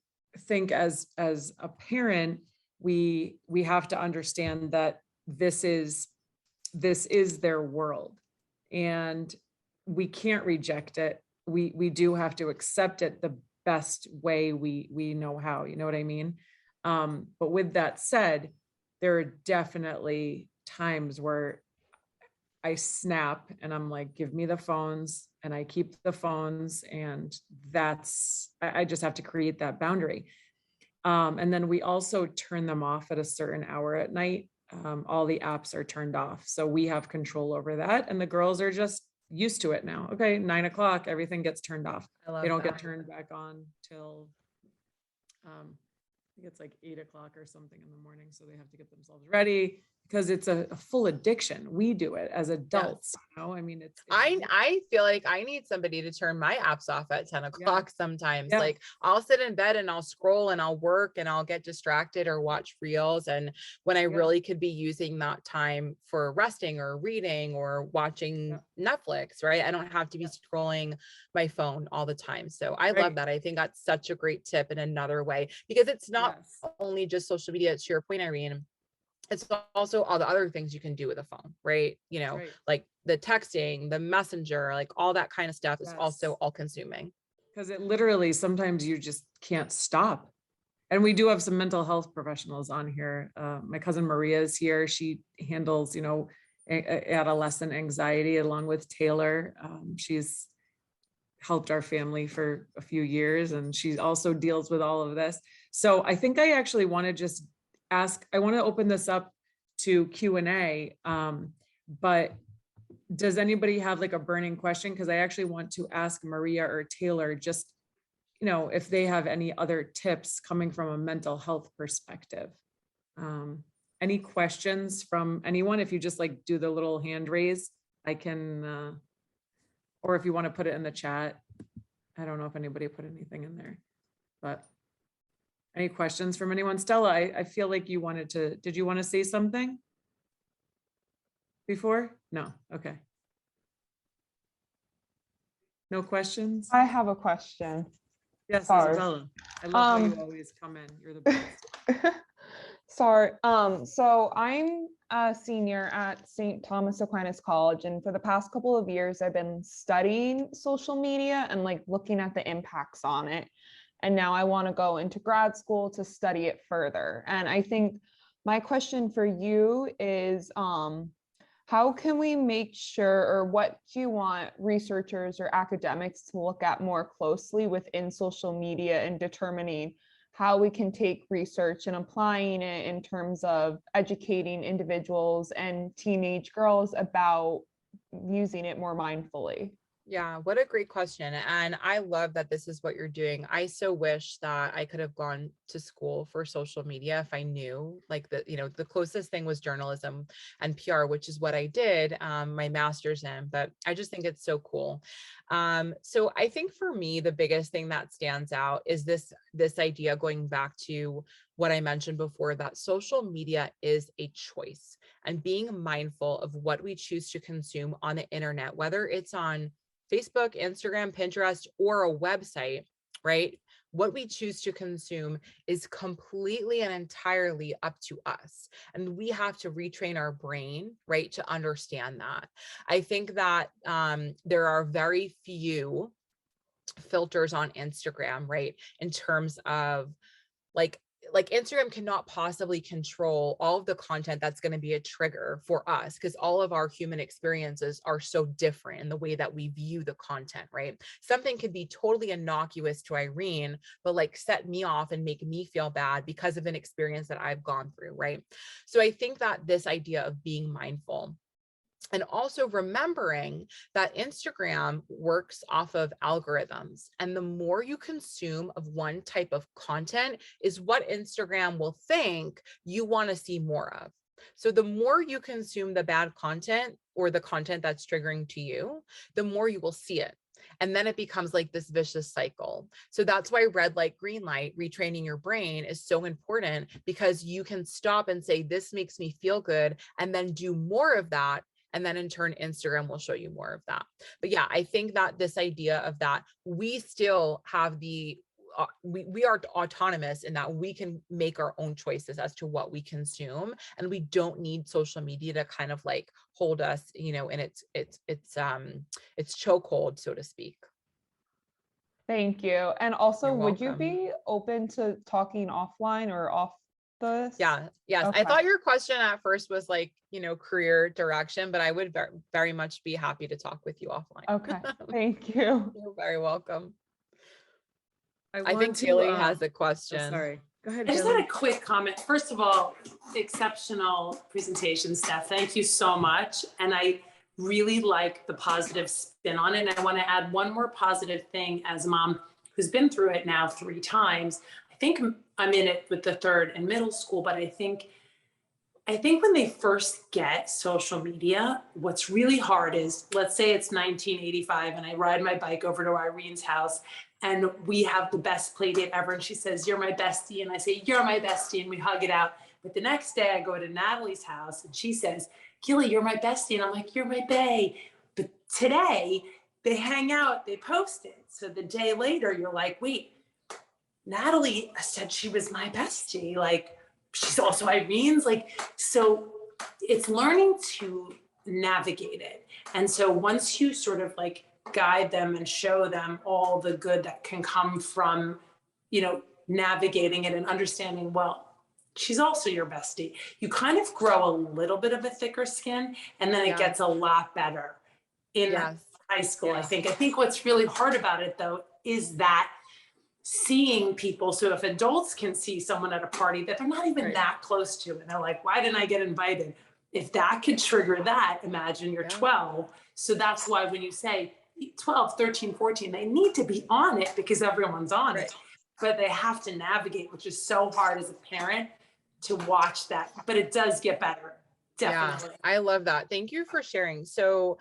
think as a parent, we have to understand that this is their world, and we can't reject it. We do have to accept it the best way we know how, you know what I mean? But with that said, there are definitely times where I snap and I'm like, give me the phones, and I keep the phones, and I just have to create that boundary. And then we also turn them off at a certain hour at night. All the apps are turned off. So we have control over that. And the girls are just used to it now. Okay, 9 o'clock, everything gets turned off. They don't get turned back on till I think it's like 8 o'clock or something in the morning. So they have to get themselves ready, because it's a full addiction. We do it as adults. Yes. You know, I mean, it's I feel like I need somebody to turn my apps off at 10 o'clock sometimes. Yeah. Like I'll sit in bed and I'll scroll and I'll work and I'll get distracted or watch reels. And when I really could be using that time for resting or reading or watching Netflix, right? I don't have to be scrolling my phone all the time. So I love that. I think that's such a great tip in another way, because it's not only just social media. To your point, Irene, it's also all the other things you can do with a phone, right? You know, like the texting, the messenger, like all that kind of stuff is also all consuming. Because it literally, sometimes you just can't stop. And we do have some mental health professionals on here. My cousin Maria is here. She handles, you know, adolescent anxiety along with Taylor. She's helped our family for a few years, and she also deals with all of this. So I think I actually want to just I want to open this up to Q&A, but does anybody have like a burning question? Because I actually want to ask Maria or Taylor, just, you know, if they have any other tips coming from a mental health perspective. Any questions from anyone? If you just like do the little hand raise, I can, or if you want to put it in the chat. I don't know if anybody put anything in there, but any questions from anyone? Stella, I feel like you wanted to, did you want to say something before? No, okay. No questions? I have a question. Yes, Sorry. Isabella. I love how you always come in. You're the best. Sorry. So I'm a senior at St. Thomas Aquinas College, and for the past couple of years, I've been studying social media and like looking at the impacts on it. And now I want to go into grad school to study it further. And I think my question for you is, how can we make sure, or what do you want researchers or academics to look at more closely within social media in determining how we can take research and applying it in terms of educating individuals and teenage girls about using it more mindfully? Yeah, what a great question. And I love that this is what you're doing. I so wish that I could have gone to school for social media if I knew, like, the, you know, the closest thing was journalism and PR, which is what I did my master's in, but I just think it's so cool. So I think for me, the biggest thing that stands out is this idea, going back to what I mentioned before, that social media is a choice, and being mindful of what we choose to consume on the internet, whether it's on Facebook, Instagram, Pinterest, or a website, right? What we choose to consume is completely and entirely up to us. And we have to retrain our brain, right, to understand that. I think that there are very few filters on Instagram, right, in terms of like like Instagram cannot possibly control all of the content that's going to be a trigger for us, because all of our human experiences are so different in the way that we view the content, right? Something could be totally innocuous to Irene, but like set me off and make me feel bad because of an experience that I've gone through, right? So I think that this idea of being mindful, and also remembering that Instagram works off of algorithms, and the more you consume of one type of content is what Instagram will think you want to see more of. So the more you consume the bad content or the content that's triggering to you, the more you will see it. And then it becomes like this vicious cycle. So that's why red light, green light, retraining your brain is so important, because you can stop and say, this makes me feel good, and then do more of that. And then in turn, Instagram will show you more of that. But yeah, I think that this idea of that we still have the, we are autonomous in that we can make our own choices as to what we consume. And we don't need social media to kind of like hold us, you know, in its chokehold, so to speak. Thank you. And also, You're would you welcome. be open to talking offline or off this? Yeah. Yes. Okay. I thought your question at first was like, you know, career direction, but I would very much be happy to talk with you offline. Okay. Thank you. You're very welcome. I want think to, Haley has a oh, question. sorry. Go ahead, I just Haley. had a quick comment. First of all, exceptional presentation, Steph. Thank you so much. And I really like the positive spin on it. And I want to add one more positive thing as a mom who's been through it now 3 times. I think I'm in it with the 3rd in middle school, but I think when they first get social media, what's really hard is, let's say it's 1985 and I ride my bike over to Irene's house and we have the best play date ever. And she says, you're my bestie. And I say, you're my bestie. And we hug it out. But the next day I go to Natalie's house and she says, Gilly, you're my bestie. And I'm like, you're my bae. But today they hang out, they post it. So the day later, you're like, wait, Natalie said she was my bestie. Like, she's also Irene's. Like, so it's learning to navigate it. And so once you sort of like guide them and show them all the good that can come from, you know, navigating it and understanding, well, she's also your bestie, you kind of grow a little bit of a thicker skin, and then it gets a lot better in high school. I think what's really hard about it though is that seeing people, so if adults can see someone at a party that they're not even that close to, and they're like, why didn't I get invited? If that could trigger that, imagine you're 12. So that's why when you say 12, 13, 14, they need to be on it because everyone's on it, but they have to navigate, which is so hard as a parent to watch that, but it does get better. Definitely. Yeah, I love that. Thank you for sharing. So,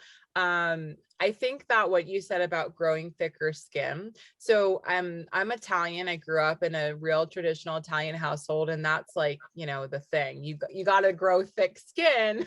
I think that what you said about growing thicker skin. So I'm Italian. I grew up in a real traditional Italian household, and that's like, you know, the thing. You got to grow thick skin.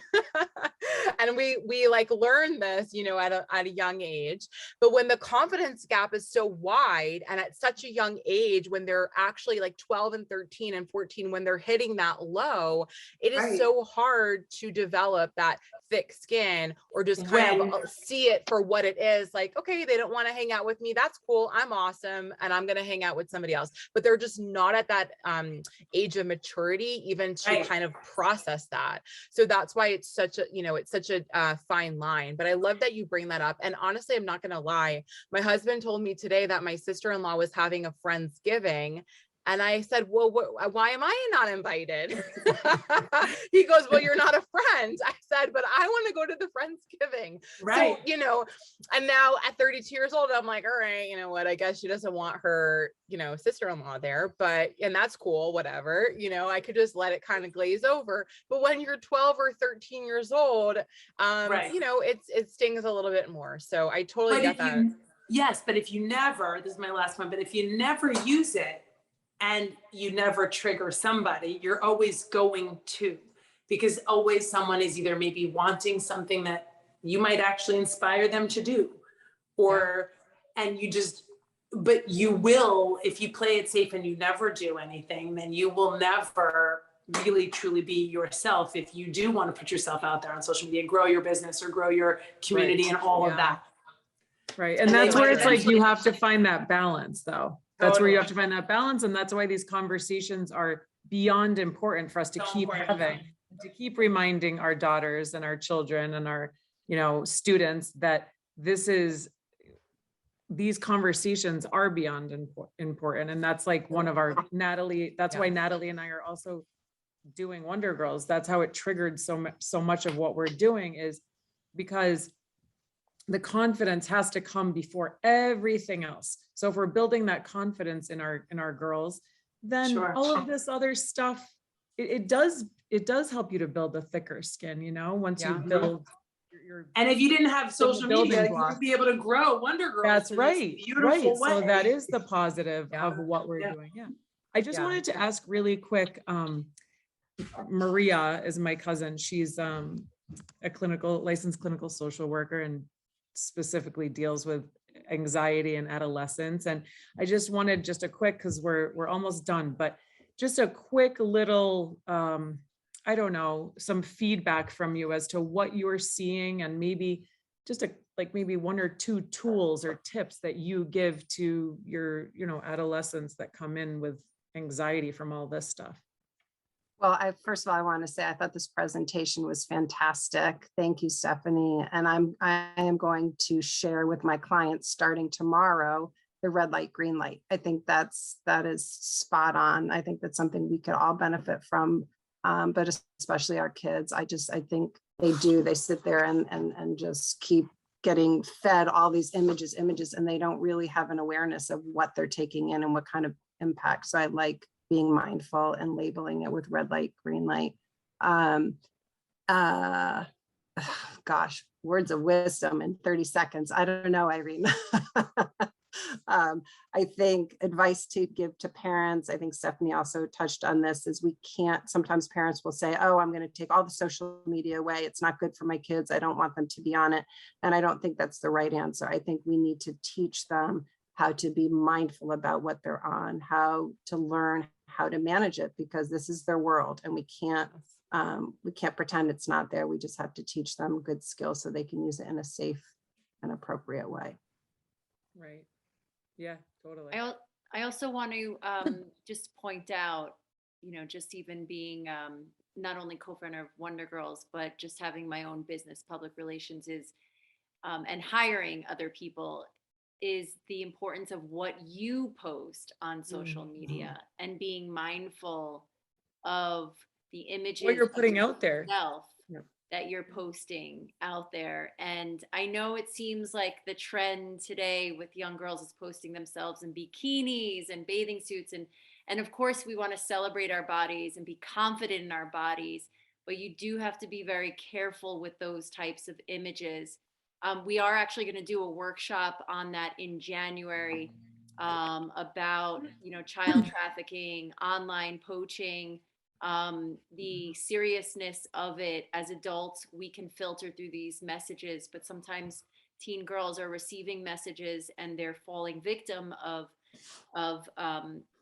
And we like learn this, you know, at a young age. But when the confidence gap is so wide, and at such a young age, when they're actually like 12 and 13 and 14, when they're hitting that low, it is so hard to develop that thick skin, or just kind of see it for what it is. Like, okay, they don't want to hang out with me. That's cool. I'm awesome. And I'm going to hang out with somebody else. But they're just not at that age of maturity, even to kind of process that. So that's why it's such a, you know, it's such a fine line. But I love that you bring that up. And honestly, I'm not going to lie. My husband told me today that my sister-in-law was having a Friendsgiving. And I said, well, why am I not invited? He goes, well, you're not a friend. I said, but I want to go to the Friendsgiving. So, you know, and now at 32 years old, I'm like, all right, you know what, I guess she doesn't want her, you know, sister-in-law there, but, and that's cool, whatever, you know, I could just let it kind of glaze over. But when you're 12 or 13 years old, you know, it stings a little bit more. So I totally get that. Yes, but if you never, this is my last one, but if you never use it, and you never trigger somebody, you're always going to, because always someone is either maybe wanting something that you might actually inspire them to do, or, and you just, but you will, if you play it safe and you never do anything, then you will never really truly be yourself. If you do want to put yourself out there on social media, grow your business or grow your community and all of that. Right. And that's where it's like, you have to find that balance though. That's where you have to find that balance. And that's why these conversations are beyond important for us to So keep important. having, to keep reminding our daughters and our children and our, students that these conversations are beyond important. And that's like one of our Natalie, that's why Natalie and I are also doing Wonder Girls. That's how it triggered so much of what we're doing, is because the confidence has to come before everything else. So if we're building that confidence in our girls, then Sure. all of this other stuff, it does help you to build a thicker skin, once you build your And if you didn't have social building media, you blocks. would be able to grow Wonder Girls. That's in this right. Beautiful way. So that is the positive Yeah. of what we're Yeah. doing. Yeah. I just wanted to ask really quick, Maria is my cousin. She's a licensed clinical social worker and specifically deals with anxiety in adolescents. And I just wanted just a quick, because we're almost done, but just a quick little, I don't know, some feedback from you as to what you're seeing, and maybe just maybe one or two tools or tips that you give to your, adolescents that come in with anxiety from all this stuff. Well, first of all, I want to say I thought this presentation was fantastic. Thank you, Stephanie. And I am going to share with my clients starting tomorrow the red light, green light. I think that is spot on. I think that's something we could all benefit from, but especially our kids. I think they sit there and just keep getting fed all these images, and they don't really have an awareness of what they're taking in and what kind of impact. So I like being mindful and labeling it with red light, green light. Gosh, words of wisdom in 30 seconds. I don't know, Irene. I think advice to give to parents, I think Stephanie also touched on this, is sometimes parents will say, oh, I'm going to take all the social media away. It's not good for my kids. I don't want them to be on it. And I don't think that's the right answer. I think we need to teach them how to be mindful about what they're on, how to learn how to manage it, because this is their world and we can't pretend it's not there. We just have to teach them good skills so they can use it in a safe and appropriate way. Right. Yeah, totally. I also want to just point out, just even being not only co-founder of Wonder Girls, but just having my own business, public relations, is and hiring other people, is the importance of what you post on social media and being mindful of the images what you're putting out there that you're posting out there. And I know it seems like the trend today with young girls is posting themselves in bikinis and bathing suits. And of course we want to celebrate our bodies and be confident in our bodies, but you do have to be very careful with those types of images. We are actually going to do a workshop on that in January about, child trafficking, online poaching, the seriousness of it. As adults, we can filter through these messages, but sometimes teen girls are receiving messages and they're falling victim of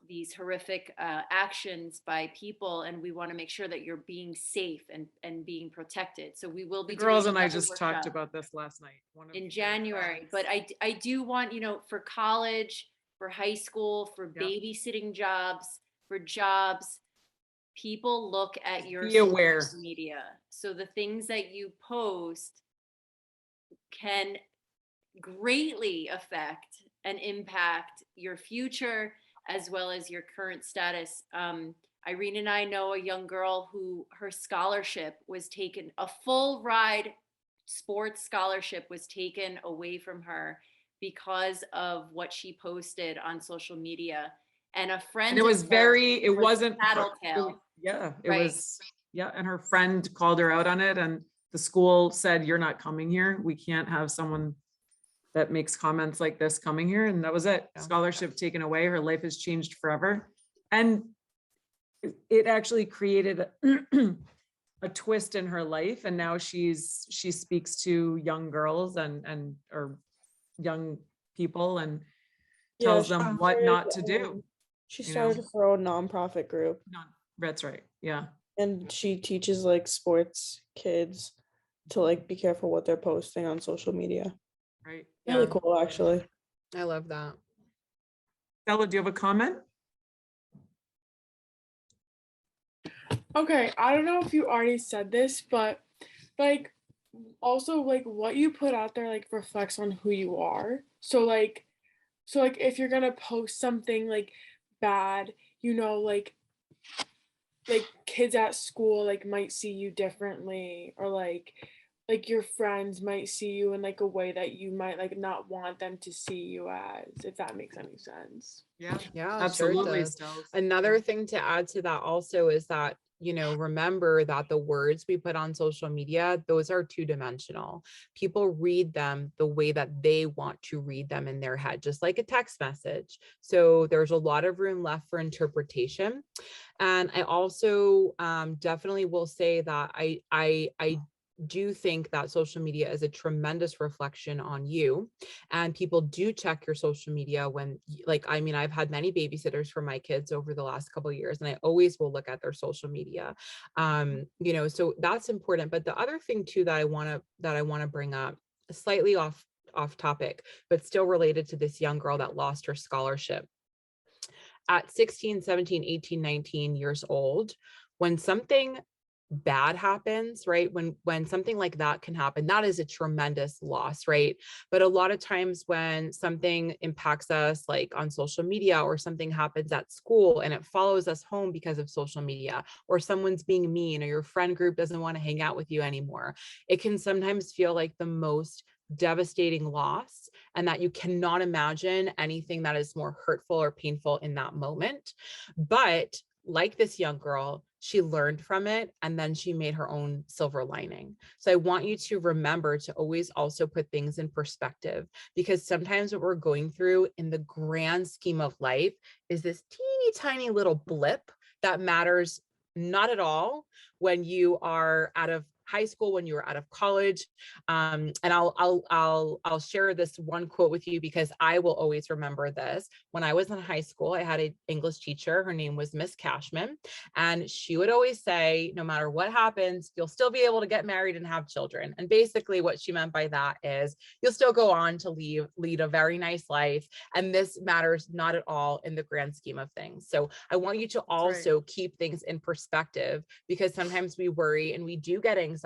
these horrific actions by people, and we want to make sure that you're being safe and being protected. So we will be the girls doing and I another just workshop talked about this last night in January. But I do want, for college, for high school, for babysitting jobs, for jobs, people look at your be aware. social media. So the things that you post can greatly affect and impact your future as well as your current status. Irene and I know a young girl who her scholarship was taken, a full ride sports scholarship was taken away from her because of what she posted on social media. And a friend, and it was it wasn't tattletale. It was, and her friend called her out on it, and the school said, you're not coming here. We can't have someone that makes comments like this coming here. And that was it. Scholarship taken away. Her life has changed forever. And it actually created a twist in her life. And now she speaks to young girls and or young people and tells them what not to do. She started her own nonprofit group. That's right. Yeah. And she teaches like sports kids to like be careful what they're posting on social media. Right. Really cool, actually. I love that. Stella, do you have a comment? Okay, I don't know if you already said this, but like also like what you put out there like reflects on who you are. So like if you're gonna post something like bad, you know, like kids at school like might see you differently, or like your friends might see you in like a way that you might like not want them to see you as, if that makes any sense. Yeah, Yeah, absolutely. sure does. Stella. Another thing to add to that also is that, you know, remember that the words we put on social media, those are two-dimensional. People read them the way that they want to read them in their head, just like a text message. So there's a lot of room left for interpretation. And I also definitely will say that I do think that social media is a tremendous reflection on you, and people do check your social media when, like, I mean, I've had many babysitters for my kids over the last couple of years, and I always will look at their social media. You know, so that's important. But the other thing too that I want to bring up, slightly off topic, but still related to this young girl that lost her scholarship at 16, 17, 18, 19 years old, when something bad happens, right? When something like that can happen, that is a tremendous loss, right? But a lot of times when something impacts us, like on social media, or something happens at school and it follows us home because of social media, or someone's being mean, or your friend group doesn't want to hang out with you anymore, it can sometimes feel like the most devastating loss, and that you cannot imagine anything that is more hurtful or painful in that moment. But like this young girl, she learned from it, and then she made her own silver lining. So I want you to remember to always also put things in perspective, because sometimes what we're going through in the grand scheme of life is this teeny tiny little blip that matters not at all when you are out of high school, when you were out of college. And I'll share this one quote with you, because I will always remember this. When I was in high school, I had an English teacher. Her name was Miss Cashman, and she would always say, no matter what happens, you'll still be able to get married and have children. And basically what she meant by that is you'll still go on to lead a very nice life, and this matters not at all in the grand scheme of things. So I want you to also keep things in perspective, because sometimes we worry and we do get anxiety,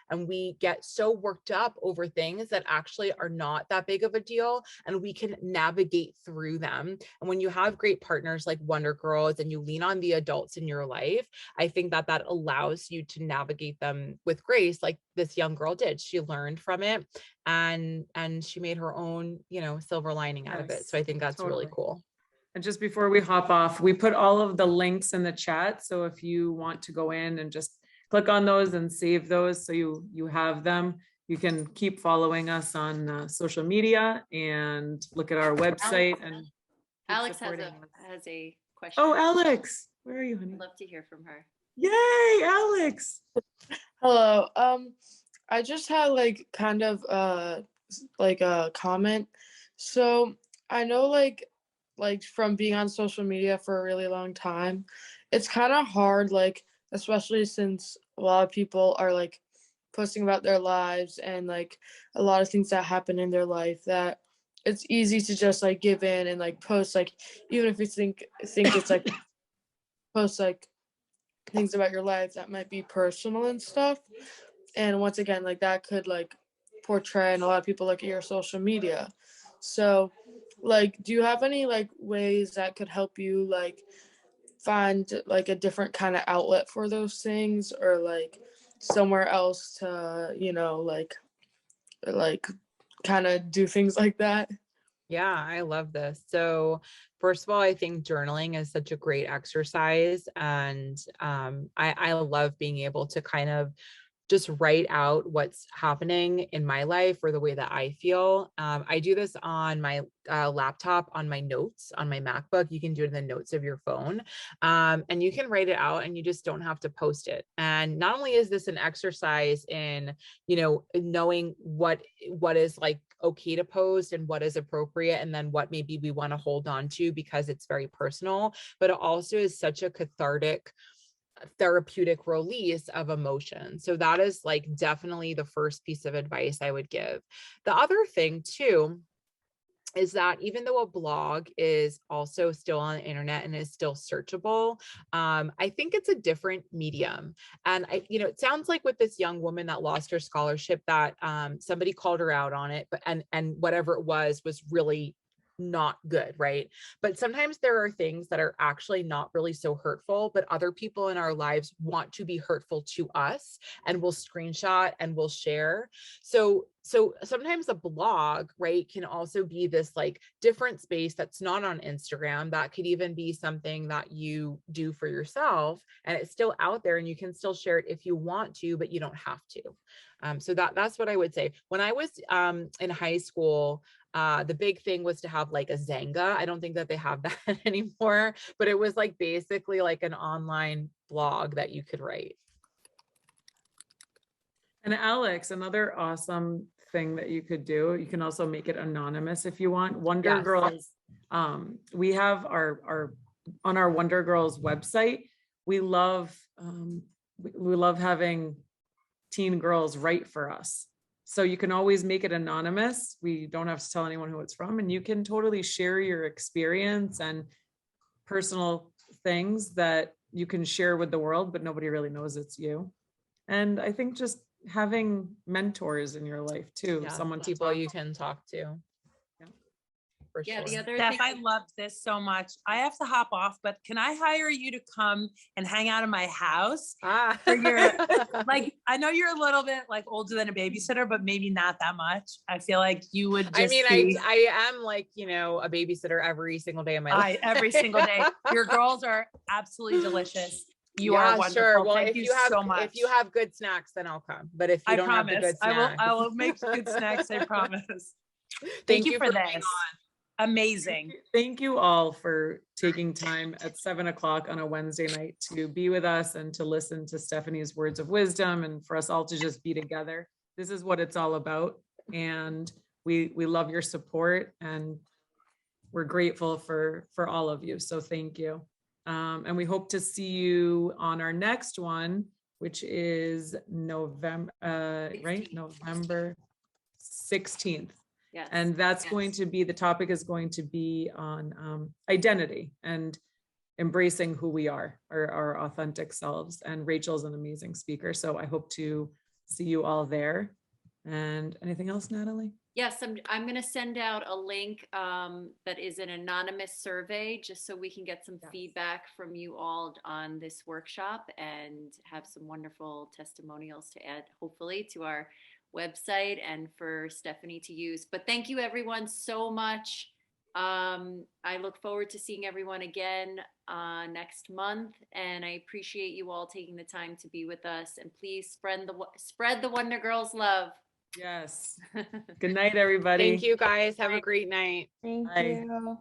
and we get so worked up over things that actually are not that big of a deal, and we can navigate through them. And when you have great partners like Wonder Girls, and you lean on the adults in your life, I think that that allows you to navigate them with grace, like this young girl did. She learned from it, and she made her own, you know, silver lining out of it. So I think that's really cool. And just before we hop off, we put all of the links in the chat. So if you want to go in and just click on those and save those, so you have them, you can keep following us on social media and look at our website. And Alex has a question. Oh, Alex, where are you, honey? I'd love to hear from her. Yay, Alex. Hello. I just had like kind of like a comment. So I know like from being on social media for a really long time, it's kind of hard, like especially since a lot of people are like posting about their lives and like a lot of things that happen in their life, that it's easy to just like give in and like post, like even if you think it's like post like things about your life that might be personal and stuff. And once again, like that could like portray, and a lot of people look at your social media. So like, do you have any like ways that could help you like find like a different kind of outlet for those things, or like somewhere else to, you know, like kind of do things like that? Yeah, I love this. So first of all, I think journaling is such a great exercise. And I love being able to kind of just write out what's happening in my life, or the way that I feel. I do this on my laptop, on my notes, on my MacBook. You can do it in the notes of your phone, and you can write it out, and you just don't have to post it. And not only is this an exercise in, you know, knowing what is like okay to post and what is appropriate, and then what maybe we want to hold on to because it's very personal, but it also is such a cathartic, therapeutic release of emotion. So that is like definitely the first piece of advice I would give. The other thing too is that even though a blog is also still on the internet and is still searchable, I think it's a different medium. And it sounds like with this young woman that lost her scholarship that somebody called her out on it, but and whatever it was really not good, right? But sometimes there are things that are actually not really so hurtful, but other people in our lives want to be hurtful to us and will screenshot and will share. So sometimes a blog, right, can also be this like different space that's not on Instagram. That could even be something that you do for yourself and it's still out there and you can still share it if you want to, but you don't have to. So that's what I would say. When I was in high school, the big thing was to have like a Zanga. I don't think that they have that anymore, but it was like basically like an online blog that you could write. And Alex, another awesome thing that you could do, you can also make it anonymous if you want. Wonder Yes. Girls, we have our on our Wonder Girls website. We love having teen girls write for us. So you can always make it anonymous. We don't have to tell anyone who it's from, and you can totally share your experience and personal things that you can share with the world, but nobody really knows it's you. And I think just having mentors in your life too, someone people you can talk to. For Yeah, sure. the other Steph, thing I loved this so much. I have to hop off, but can I hire you to come and hang out in my house? For your, like, I know you're a little bit like older than a babysitter, but maybe not that much. I feel like you would just I am like, a babysitter every single day of my life. every single day. Your girls are absolutely delicious. You are wonderful. Sure. Well, Thank you so much. If you have good snacks, then I'll come. But if you don't have the good snacks, I will make good snacks. I promise. Thank you for being this. Amazing. Thank you all for taking time at 7:00 on a Wednesday night to be with us and to listen to Stephanie's words of wisdom and for us all to just be together. This is what it's all about. And we love your support and we're grateful for all of you. So thank you. And we hope to see you on our next one, which is November 16th. Yes. And that's going to be, the topic is going to be on identity and embracing who we are, our authentic selves. And Rachel's an amazing speaker. So I hope to see you all there. And anything else, Natalie? Yes, I'm going to send out a link that is an anonymous survey just so we can get some feedback from you all on this workshop and have some wonderful testimonials to add, hopefully, to our website and for Stephanie to use. But thank you everyone so much. I look forward to seeing everyone again next month, and I appreciate you all taking the time to be with us. And please spread the Wonder Girls love. Yes. Good night, everybody. Thank you guys. Have a great night. Thank Bye. you.